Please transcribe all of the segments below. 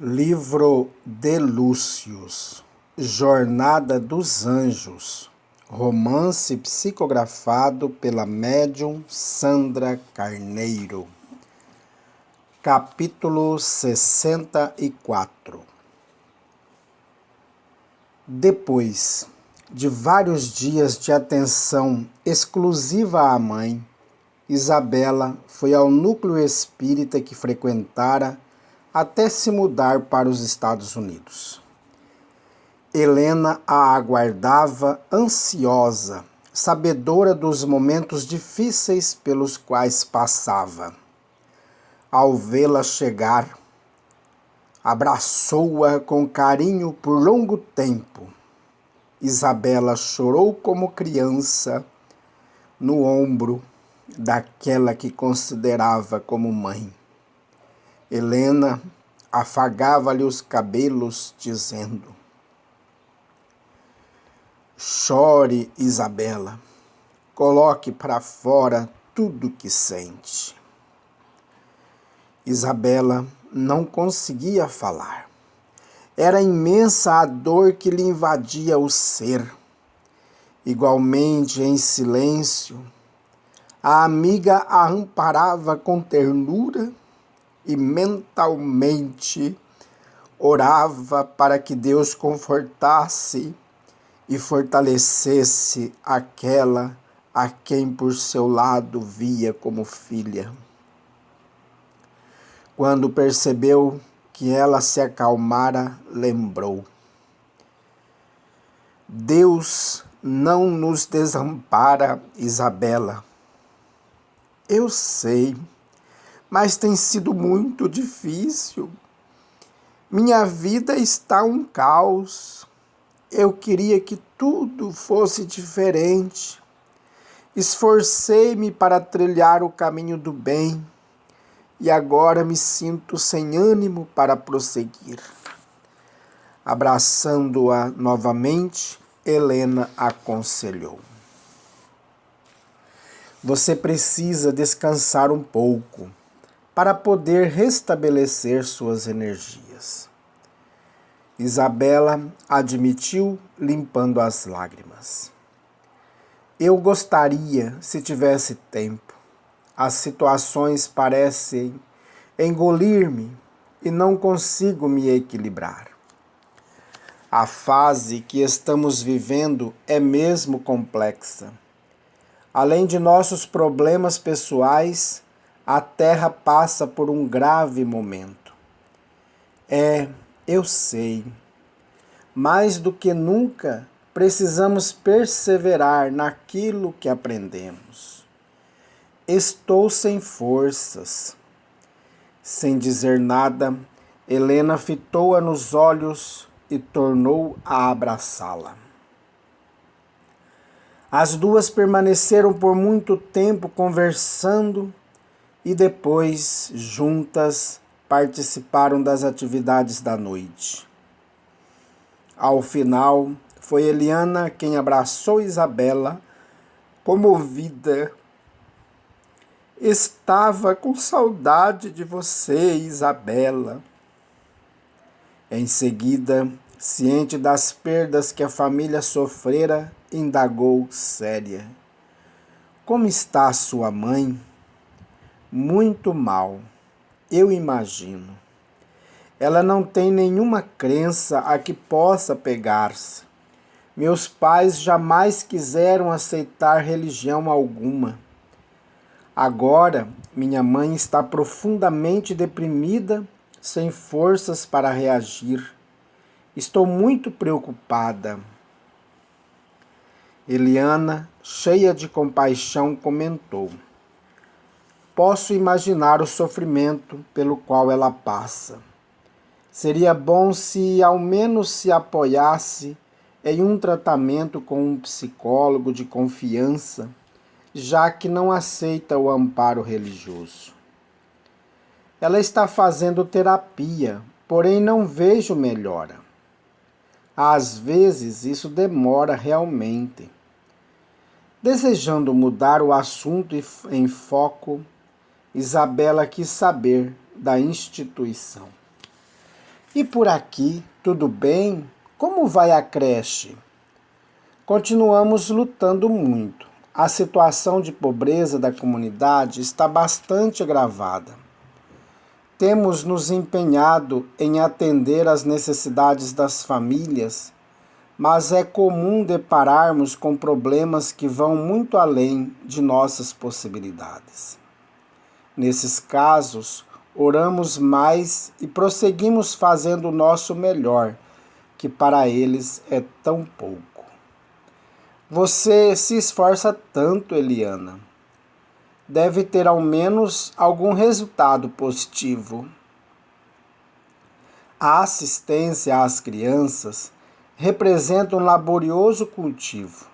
Livro de Lúcius, Jornada dos Anjos, romance psicografado pela médium Sandra Carneiro. Capítulo 64. Depois de vários dias de atenção exclusiva à mãe, Isabela foi ao núcleo espírita que frequentara até se mudar para os Estados Unidos. Helena a aguardava ansiosa, sabedora dos momentos difíceis pelos quais passava. Ao vê-la chegar, abraçou-a com carinho por longo tempo. Isabela chorou como criança no ombro daquela que considerava como mãe. Helena afagava-lhe os cabelos, dizendo: "Chore, Isabela, coloque para fora tudo que sente." Isabela não conseguia falar. Era imensa a dor que lhe invadia o ser. Igualmente, em silêncio, a amiga a amparava com ternura e mentalmente orava para que Deus confortasse e fortalecesse aquela a quem por seu lado via como filha. Quando percebeu que ela se acalmara, lembrou: Deus não nos desampara, Isabela. Eu sei, mas tem sido muito difícil. Minha vida está um caos. Eu queria que tudo fosse diferente. Esforcei-me para trilhar o caminho do bem e agora me sinto sem ânimo para prosseguir. Abraçando-a novamente, Helena aconselhou: Você precisa descansar um pouco para poder restabelecer suas energias. Isabela admitiu, limpando as lágrimas. Eu gostaria, se tivesse tempo. As situações parecem engolir-me e não consigo me equilibrar. A fase que estamos vivendo é mesmo complexa. Além de nossos problemas pessoais, a Terra passa por um grave momento. Eu sei. Mais do que nunca, precisamos perseverar naquilo que aprendemos. Estou sem forças. Sem dizer nada, Helena fitou-a nos olhos e tornou a abraçá-la. As duas permaneceram por muito tempo conversando e depois, juntas, participaram das atividades da noite. Ao final, foi Eliana quem abraçou Isabela, comovida. Estava com saudade de você, Isabela. Em seguida, ciente das perdas que a família sofrera, indagou séria: Como está sua mãe? Muito mal, eu imagino. Ela não tem nenhuma crença a que possa pegar-se. Meus pais jamais quiseram aceitar religião alguma. Agora, minha mãe está profundamente deprimida, sem forças para reagir. Estou muito preocupada. Eliana, cheia de compaixão, comentou: Posso imaginar o sofrimento pelo qual ela passa. Seria bom se ao menos se apoiasse em um tratamento com um psicólogo de confiança, já que não aceita o amparo religioso. Ela está fazendo terapia, porém não vejo melhora. Às vezes isso demora realmente. Desejando mudar o assunto em foco, Isabela quis saber da instituição. E por aqui, tudo bem? Como vai a creche? Continuamos lutando muito. A situação de pobreza da comunidade está bastante agravada. Temos nos empenhado em atender às necessidades das famílias, mas é comum depararmos com problemas que vão muito além de nossas possibilidades. Nesses casos, oramos mais e prosseguimos fazendo o nosso melhor, que para eles é tão pouco. Você se esforça tanto, Eliana. Deve ter ao menos algum resultado positivo. A assistência às crianças representa um laborioso cultivo.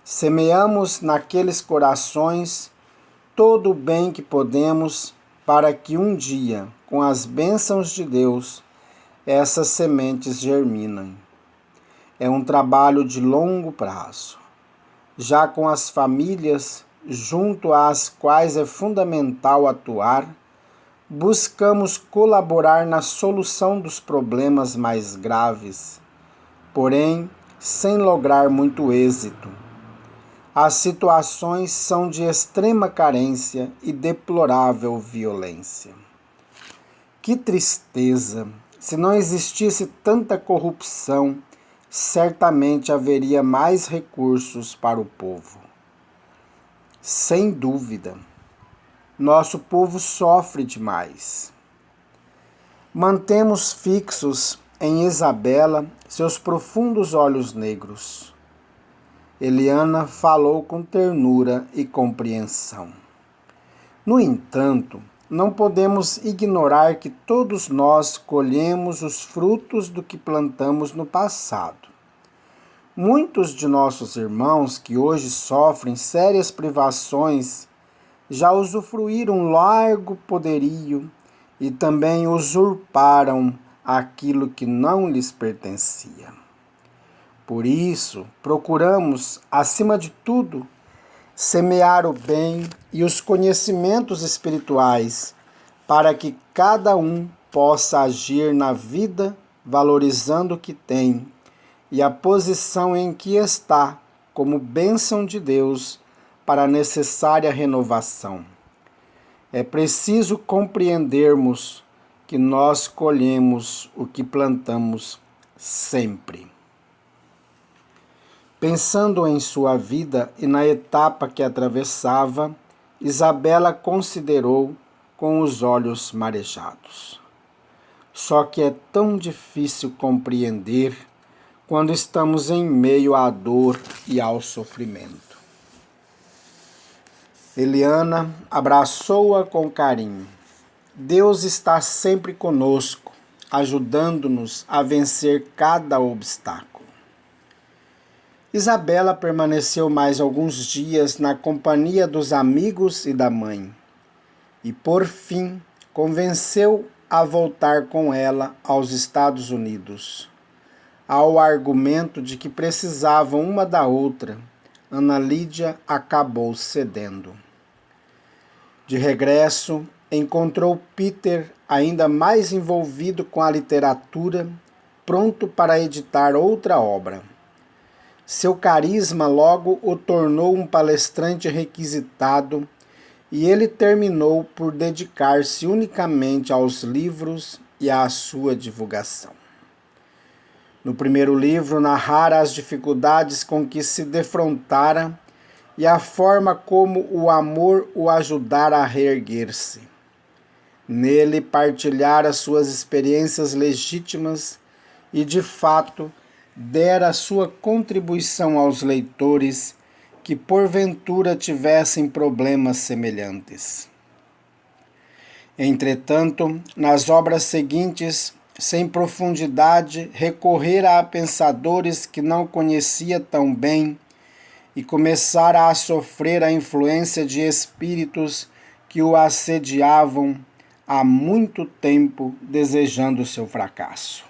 Semeamos naqueles corações todo o bem que podemos para que um dia, com as bênçãos de Deus, essas sementes germinem. É um trabalho de longo prazo. Já com as famílias, junto às quais é fundamental atuar, buscamos colaborar na solução dos problemas mais graves, porém sem lograr muito êxito. As situações são de extrema carência e deplorável violência. Que tristeza! Se não existisse tanta corrupção, certamente haveria mais recursos para o povo. Sem dúvida, nosso povo sofre demais. Mantemos fixos em Isabela seus profundos olhos negros. Eliana falou com ternura e compreensão. No entanto, não podemos ignorar que todos nós colhemos os frutos do que plantamos no passado. Muitos de nossos irmãos que hoje sofrem sérias privações já usufruíram largo poderio e também usurparam aquilo que não lhes pertencia. Por isso, procuramos, acima de tudo, semear o bem e os conhecimentos espirituais para que cada um possa agir na vida valorizando o que tem e a posição em que está como bênção de Deus para a necessária renovação. É preciso compreendermos que nós colhemos o que plantamos sempre. Pensando em sua vida e na etapa que atravessava, Isabela considerou com os olhos marejados. Só que é tão difícil compreender quando estamos em meio à dor e ao sofrimento. Eliana abraçou-a com carinho. Deus está sempre conosco, ajudando-nos a vencer cada obstáculo. Isabela permaneceu mais alguns dias na companhia dos amigos e da mãe, e por fim convenceu a voltar com ela aos Estados Unidos. Ao argumento de que precisavam uma da outra, Ana Lídia acabou cedendo. De regresso, encontrou Peter ainda mais envolvido com a literatura, pronto para editar outra obra. Seu carisma logo o tornou um palestrante requisitado e ele terminou por dedicar-se unicamente aos livros e à sua divulgação. No primeiro livro, narrara as dificuldades com que se defrontara e a forma como o amor o ajudara a reerguer-se. Nele partilhara suas experiências legítimas e, de fato, dera sua contribuição aos leitores que porventura tivessem problemas semelhantes. Entretanto, nas obras seguintes, sem profundidade, recorrera a pensadores que não conhecia tão bem e começara a sofrer a influência de espíritos que o assediavam há muito tempo, desejando seu fracasso.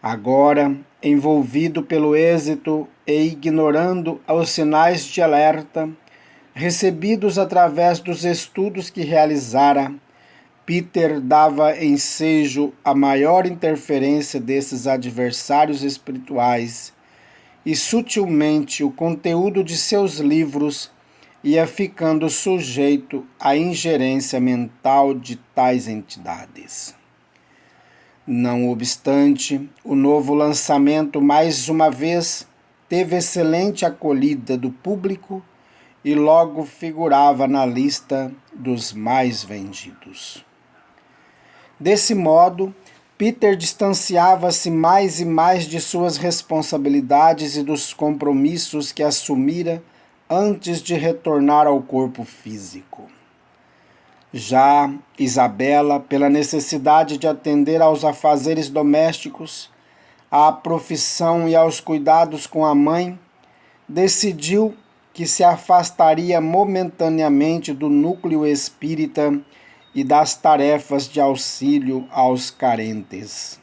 Agora, envolvido pelo êxito e ignorando os sinais de alerta recebidos através dos estudos que realizara, Peter dava ensejo à maior interferência desses adversários espirituais e sutilmente o conteúdo de seus livros ia ficando sujeito à ingerência mental de tais entidades. Não obstante, o novo lançamento mais uma vez teve excelente acolhida do público e logo figurava na lista dos mais vendidos. Desse modo, Peter distanciava-se mais e mais de suas responsabilidades e dos compromissos que assumira antes de retornar ao corpo físico. Já Isabela, pela necessidade de atender aos afazeres domésticos, à profissão e aos cuidados com a mãe, decidiu que se afastaria momentaneamente do núcleo espírita e das tarefas de auxílio aos carentes.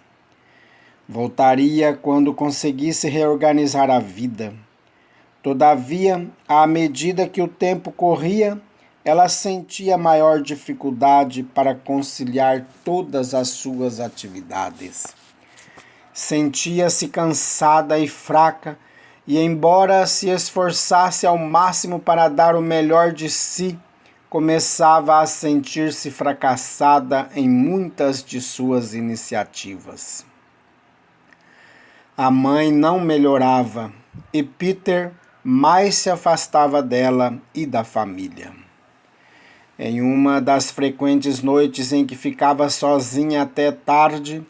Voltaria quando conseguisse reorganizar a vida. Todavia, à medida que o tempo corria, ela sentia maior dificuldade para conciliar todas as suas atividades. Sentia-se cansada e fraca, e embora se esforçasse ao máximo para dar o melhor de si, começava a sentir-se fracassada em muitas de suas iniciativas. A mãe não melhorava e Peter mais se afastava dela e da família. Em uma das frequentes noites em que ficava sozinha até tarde,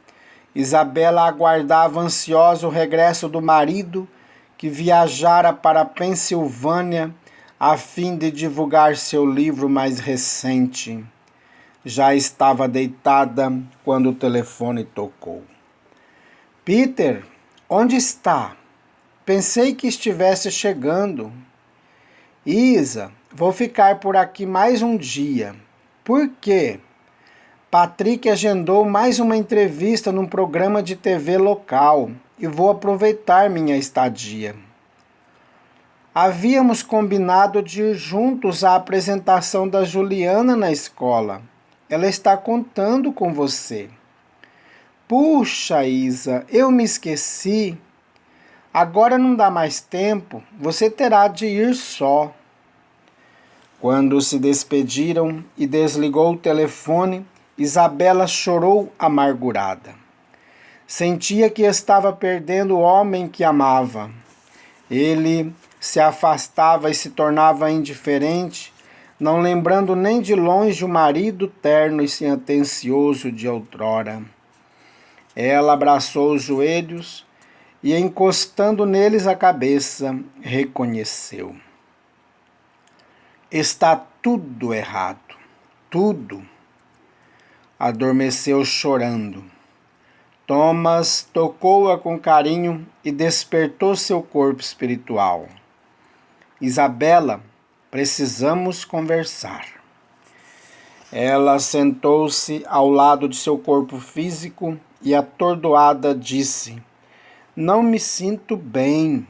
Isabela aguardava ansiosa o regresso do marido, que viajara para a Pensilvânia a fim de divulgar seu livro mais recente. Já estava deitada quando o telefone tocou. Peter, onde está? Pensei que estivesse chegando. Isa, vou ficar por aqui mais um dia. Por quê? Patrick agendou mais uma entrevista num programa de TV local e vou aproveitar minha estadia. Havíamos combinado de ir juntos à apresentação da Juliana na escola. Ela está contando com você. Puxa, Isa, eu me esqueci. Agora não dá mais tempo, você terá de ir só. Quando se despediram e desligou o telefone, Isabela chorou amargurada. Sentia que estava perdendo o homem que amava. Ele se afastava e se tornava indiferente, não lembrando nem de longe o marido terno e atencioso de outrora. Ela abraçou os joelhos e, encostando neles a cabeça, reconheceu. Está tudo errado, tudo. Adormeceu chorando. Thomas tocou-a com carinho e despertou seu corpo espiritual. Isabela, precisamos conversar. Ela sentou-se ao lado de seu corpo físico e, atordoada, disse: Não me sinto bem.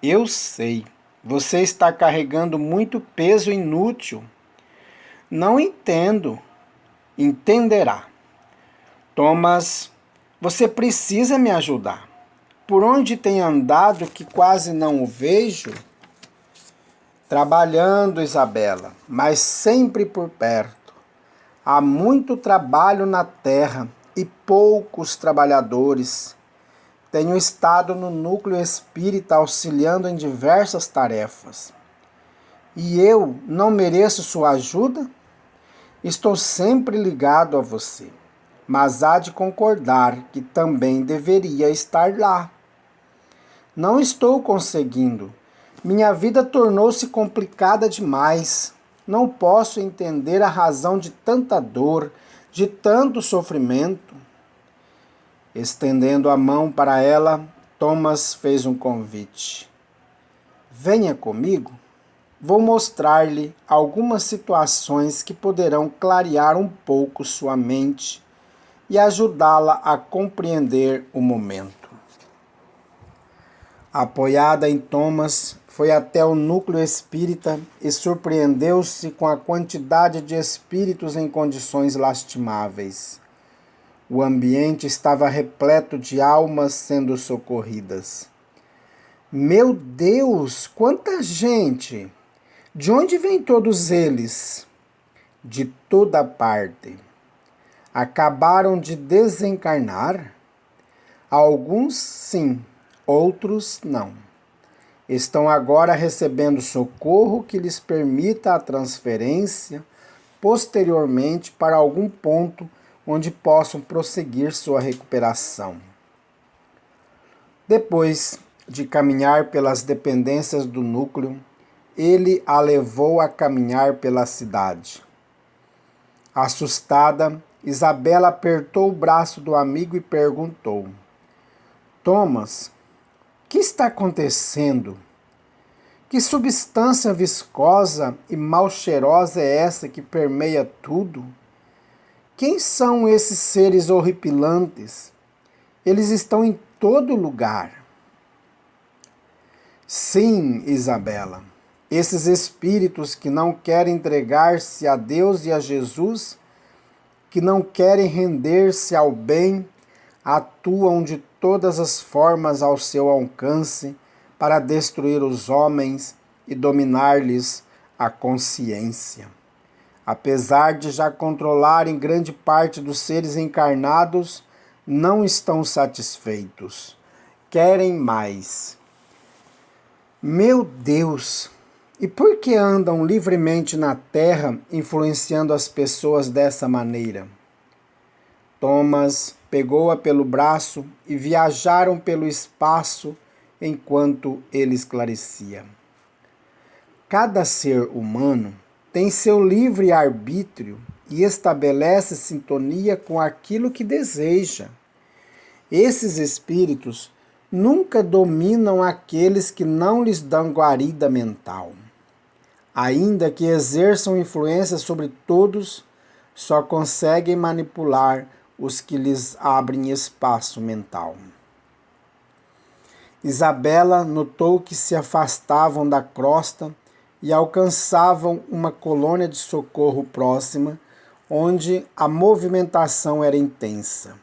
Eu sei. Você está carregando muito peso inútil. Não entendo. Entenderá. Thomas, você precisa me ajudar. Por onde tem andado que quase não o vejo? Trabalhando, Isabela, mas sempre por perto. Há muito trabalho na terra e poucos trabalhadores. Tenho estado no núcleo espírita auxiliando em diversas tarefas. E eu não mereço sua ajuda? Estou sempre ligado a você, mas há de concordar que também deveria estar lá. Não estou conseguindo. Minha vida tornou-se complicada demais. Não posso entender a razão de tanta dor, de tanto sofrimento. Estendendo a mão para ela, Thomas fez um convite. Venha comigo. Vou mostrar-lhe algumas situações que poderão clarear um pouco sua mente e ajudá-la a compreender o momento. Apoiada em Thomas, foi até o núcleo espírita e surpreendeu-se com a quantidade de espíritos em condições lastimáveis. O ambiente estava repleto de almas sendo socorridas. Meu Deus, quanta gente! De onde vêm todos eles? De toda parte. Acabaram de desencarnar? Alguns sim, outros não. Estão agora recebendo socorro que lhes permita a transferência posteriormente para algum ponto onde possam prosseguir sua recuperação. Depois de caminhar pelas dependências do núcleo, ele a levou a caminhar pela cidade. Assustada, Isabela apertou o braço do amigo e perguntou: Thomas, o que está acontecendo? Que substância viscosa e mal cheirosa é essa que permeia tudo? Quem são esses seres horripilantes? Eles estão em todo lugar. Sim, Isabela, esses espíritos que não querem entregar-se a Deus e a Jesus, que não querem render-se ao bem, atuam de todas as formas ao seu alcance para destruir os homens e dominar-lhes a consciência. Apesar de já controlarem grande parte dos seres encarnados, não estão satisfeitos. Querem mais. Meu Deus! E por que andam livremente na Terra, influenciando as pessoas dessa maneira? Thomas pegou-a pelo braço e viajaram pelo espaço enquanto ele esclarecia. Cada ser humano tem seu livre arbítrio e estabelece sintonia com aquilo que deseja. Esses espíritos nunca dominam aqueles que não lhes dão guarida mental. Ainda que exerçam influência sobre todos, só conseguem manipular os que lhes abrem espaço mental. Isabela notou que se afastavam da crosta e alcançavam uma colônia de socorro próxima, onde a movimentação era intensa.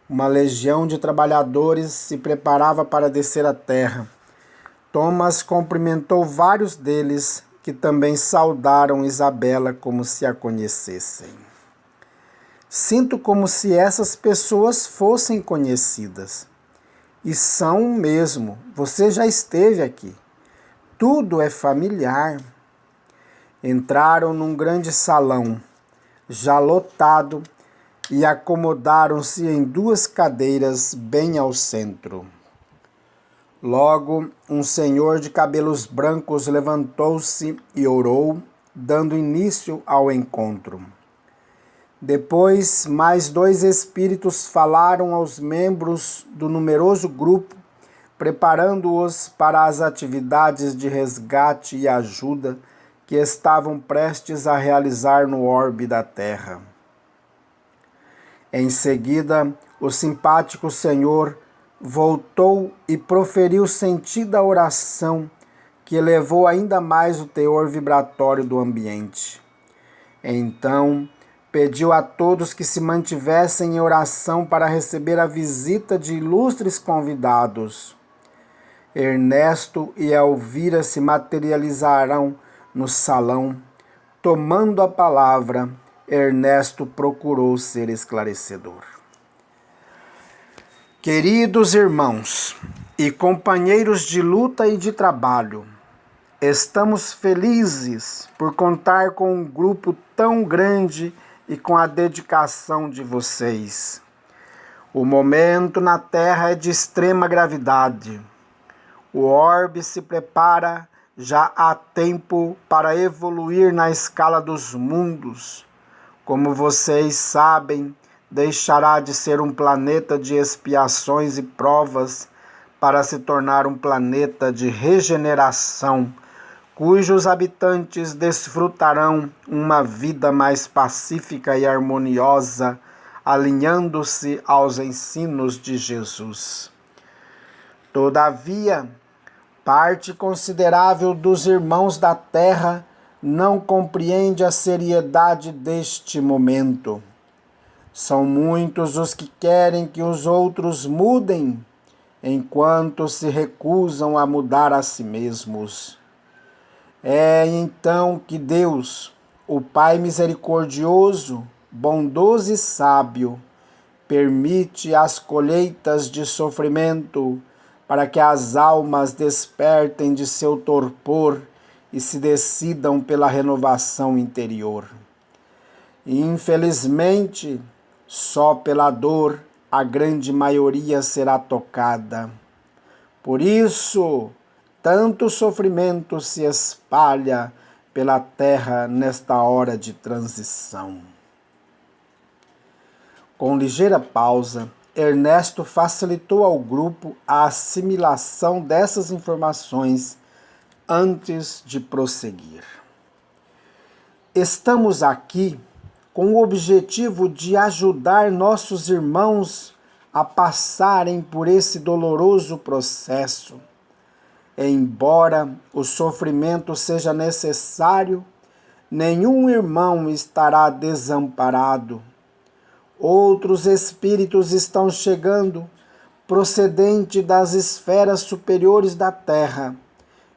Uma legião de trabalhadores se preparava para descer à terra. Thomas cumprimentou vários deles, que também saudaram Isabela como se a conhecessem. Sinto como se essas pessoas fossem conhecidas. E são mesmo, você já esteve aqui. Tudo é familiar. Entraram num grande salão, já lotado, e acomodaram-se em 2 cadeiras bem ao centro. Logo, um senhor de cabelos brancos levantou-se e orou, dando início ao encontro. Depois, mais 2 espíritos falaram aos membros do numeroso grupo, preparando-os para as atividades de resgate e ajuda que estavam prestes a realizar no orbe da Terra. Em seguida, o simpático senhor voltou e proferiu sentida oração que elevou ainda mais o teor vibratório do ambiente. Então, pediu a todos que se mantivessem em oração para receber a visita de ilustres convidados. Ernesto e Elvira se materializarão no salão. Tomando a palavra, Ernesto procurou ser esclarecedor. Queridos irmãos e companheiros de luta e de trabalho, estamos felizes por contar com um grupo tão grande e com a dedicação de vocês. O momento na Terra é de extrema gravidade. O orbe se prepara já há tempo para evoluir na escala dos mundos. Como vocês sabem, deixará de ser um planeta de expiações e provas para se tornar um planeta de regeneração, cujos habitantes desfrutarão uma vida mais pacífica e harmoniosa, alinhando-se aos ensinos de Jesus. Todavia, Parte considerável dos irmãos da terra não compreende a seriedade deste momento. São muitos os que querem que os outros mudem, enquanto se recusam a mudar a si mesmos. É então que Deus, o Pai misericordioso, bondoso e sábio, permite as colheitas de sofrimento para que as almas despertem de seu torpor e se decidam pela renovação interior. Infelizmente, só pela dor a grande maioria será tocada. Por isso, tanto sofrimento se espalha pela terra nesta hora de transição. Com ligeira pausa, Ernesto facilitou ao grupo a assimilação dessas informações antes de prosseguir. Estamos aqui com o objetivo de ajudar nossos irmãos a passarem por esse doloroso processo. Embora o sofrimento seja necessário, nenhum irmão estará desamparado. Outros espíritos estão chegando, procedente das esferas superiores da Terra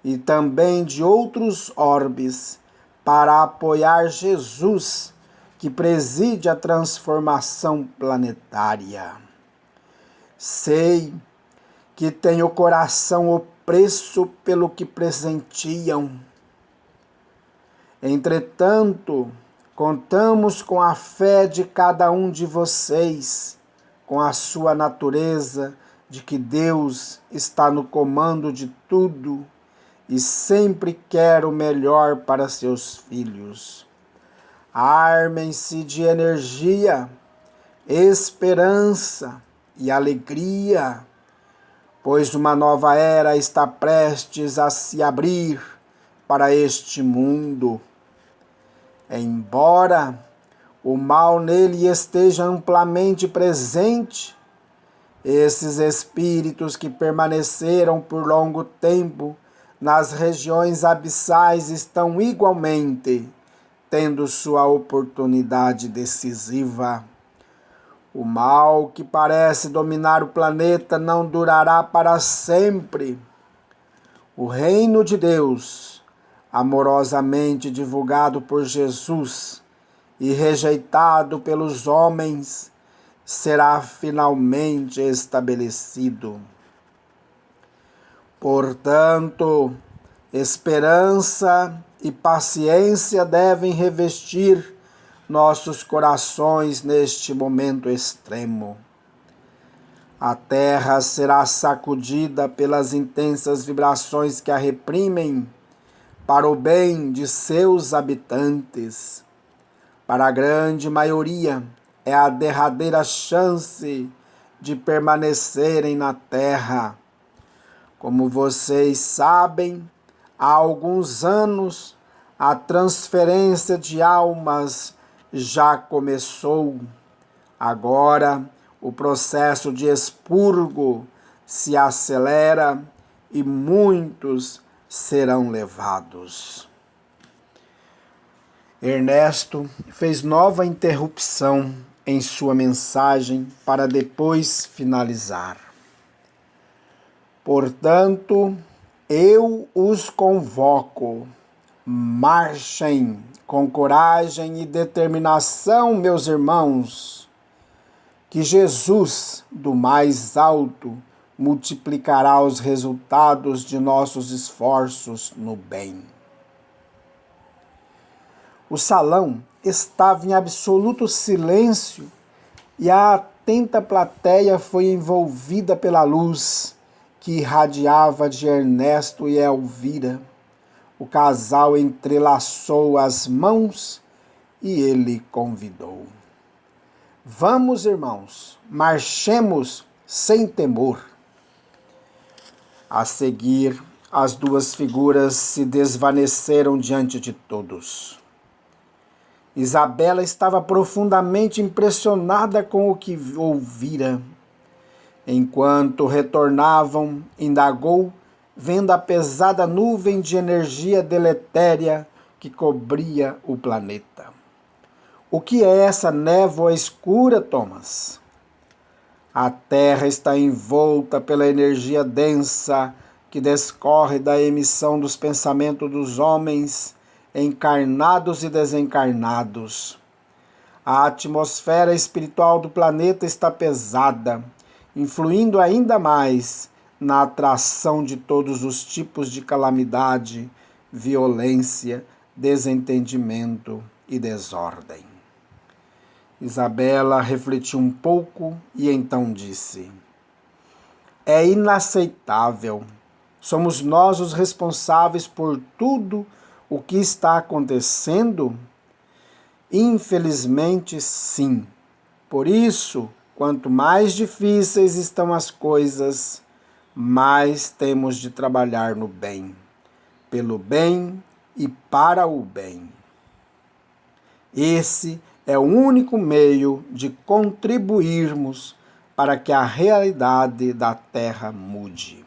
e também de outros orbes, para apoiar Jesus, que preside a transformação planetária. Sei que tem o coração opresso pelo que presentiam. Entretanto, contamos com a fé de cada um de vocês, com a sua natureza de que Deus está no comando de tudo e sempre quer o melhor para seus filhos. Armem-se de energia, esperança e alegria, pois uma nova era está prestes a se abrir para este mundo. Embora o mal nele esteja amplamente presente, esses espíritos que permaneceram por longo tempo nas regiões abissais estão igualmente tendo sua oportunidade decisiva. O mal que parece dominar o planeta não durará para sempre. O reino de Deus, amorosamente divulgado por Jesus e rejeitado pelos homens, será finalmente estabelecido. Portanto, esperança e paciência devem revestir nossos corações neste momento extremo. A terra será sacudida pelas intensas vibrações que a reprimem para o bem de seus habitantes. Para a grande maioria, é a derradeira chance de permanecerem na terra. Como vocês sabem, há alguns anos a transferência de almas já começou. Agora, o processo de expurgo se acelera e muitos serão levados. Ernesto fez nova interrupção em sua mensagem para depois finalizar. Portanto, eu os convoco. Marchem com coragem e determinação, meus irmãos, que Jesus, do mais alto, multiplicará os resultados de nossos esforços no bem. O salão estava em absoluto silêncio e a atenta plateia foi envolvida pela luz que irradiava de Ernesto e Elvira. O casal entrelaçou as mãos e ele convidou. Vamos, irmãos, marchemos sem temor. A seguir, as duas figuras se desvaneceram diante de todos. Isabela estava profundamente impressionada com o que ouvira. Enquanto retornavam, indagou vendo a pesada nuvem de energia deletéria que cobria o planeta. O que é essa névoa escura, Thomas? A Terra está envolta pela energia densa que descorre da emissão dos pensamentos dos homens, encarnados e desencarnados. A atmosfera espiritual do planeta está pesada, influindo ainda mais na atração de todos os tipos de calamidade, violência, desentendimento e desordem. Isabela refletiu um pouco e então disse: é inaceitável. Somos nós os responsáveis por tudo o que está acontecendo? Infelizmente, sim. Por isso, quanto mais difíceis estão as coisas, mais temos de trabalhar no bem, pelo bem e para o bem. Esse é o único meio de contribuirmos para que a realidade da Terra mude.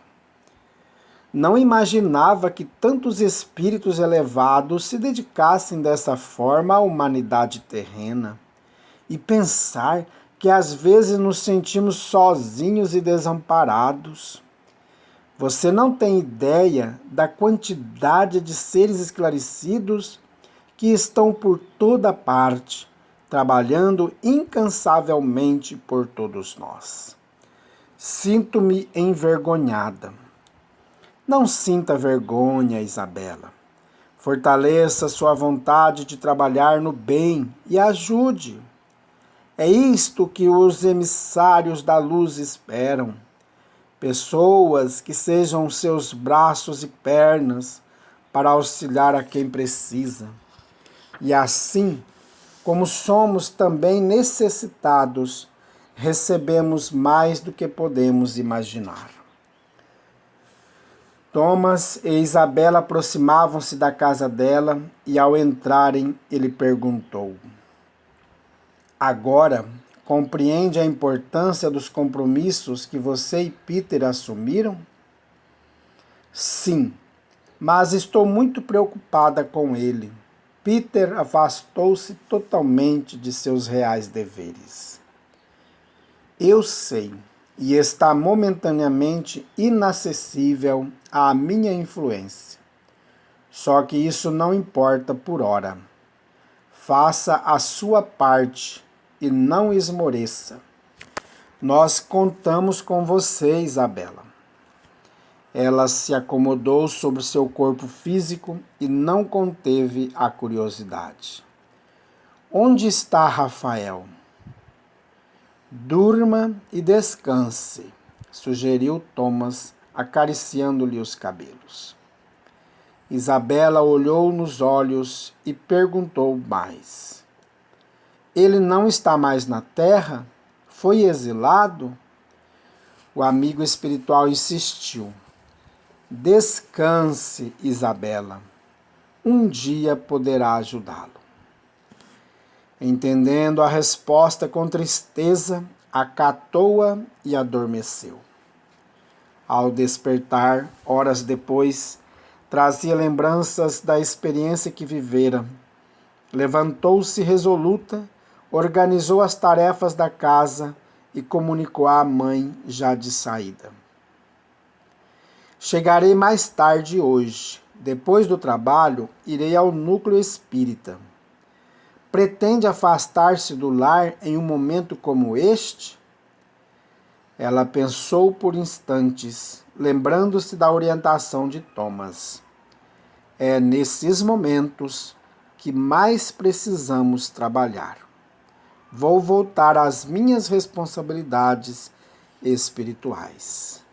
Não imaginava que tantos espíritos elevados se dedicassem dessa forma à humanidade terrena. E pensar que às vezes nos sentimos sozinhos e desamparados. Você não tem ideia da quantidade de seres esclarecidos que estão por toda parte, trabalhando incansavelmente por todos nós. Sinto-me envergonhada. Não sinta vergonha, Isabela. Fortaleça sua vontade de trabalhar no bem e ajude. É isto que os emissários da luz esperam. Pessoas que sejam seus braços e pernas para auxiliar a quem precisa. E assim, como somos também necessitados, recebemos mais do que podemos imaginar. Thomas e Isabela aproximavam-se da casa dela e, ao entrarem, ele perguntou: agora compreende a importância dos compromissos que você e Peter assumiram? Sim, mas estou muito preocupada com ele. Peter afastou-se totalmente de seus reais deveres. Eu sei, e está momentaneamente inacessível à minha influência. Só que isso não importa por ora. Faça a sua parte e não esmoreça. Nós contamos com você, Isabela. Ela se acomodou sobre seu corpo físico e não conteve a curiosidade. Onde está Rafael? Durma e descanse, sugeriu Thomas, acariciando-lhe os cabelos. Isabela olhou nos olhos e perguntou mais. Ele não está mais na terra? Foi exilado? O amigo espiritual insistiu. Descanse, Isabela. Um dia poderá ajudá-lo. Entendendo a resposta com tristeza, acatou-a e adormeceu. Ao despertar, horas depois, trazia lembranças da experiência que vivera. Levantou-se resoluta, organizou as tarefas da casa e comunicou à mãe já de saída. Chegarei mais tarde hoje. Depois do trabalho, irei ao núcleo espírita. Pretende afastar-se do lar em um momento como este? Ela pensou por instantes, lembrando-se da orientação de Thomas. É nesses momentos que mais precisamos trabalhar. Vou voltar às minhas responsabilidades espirituais.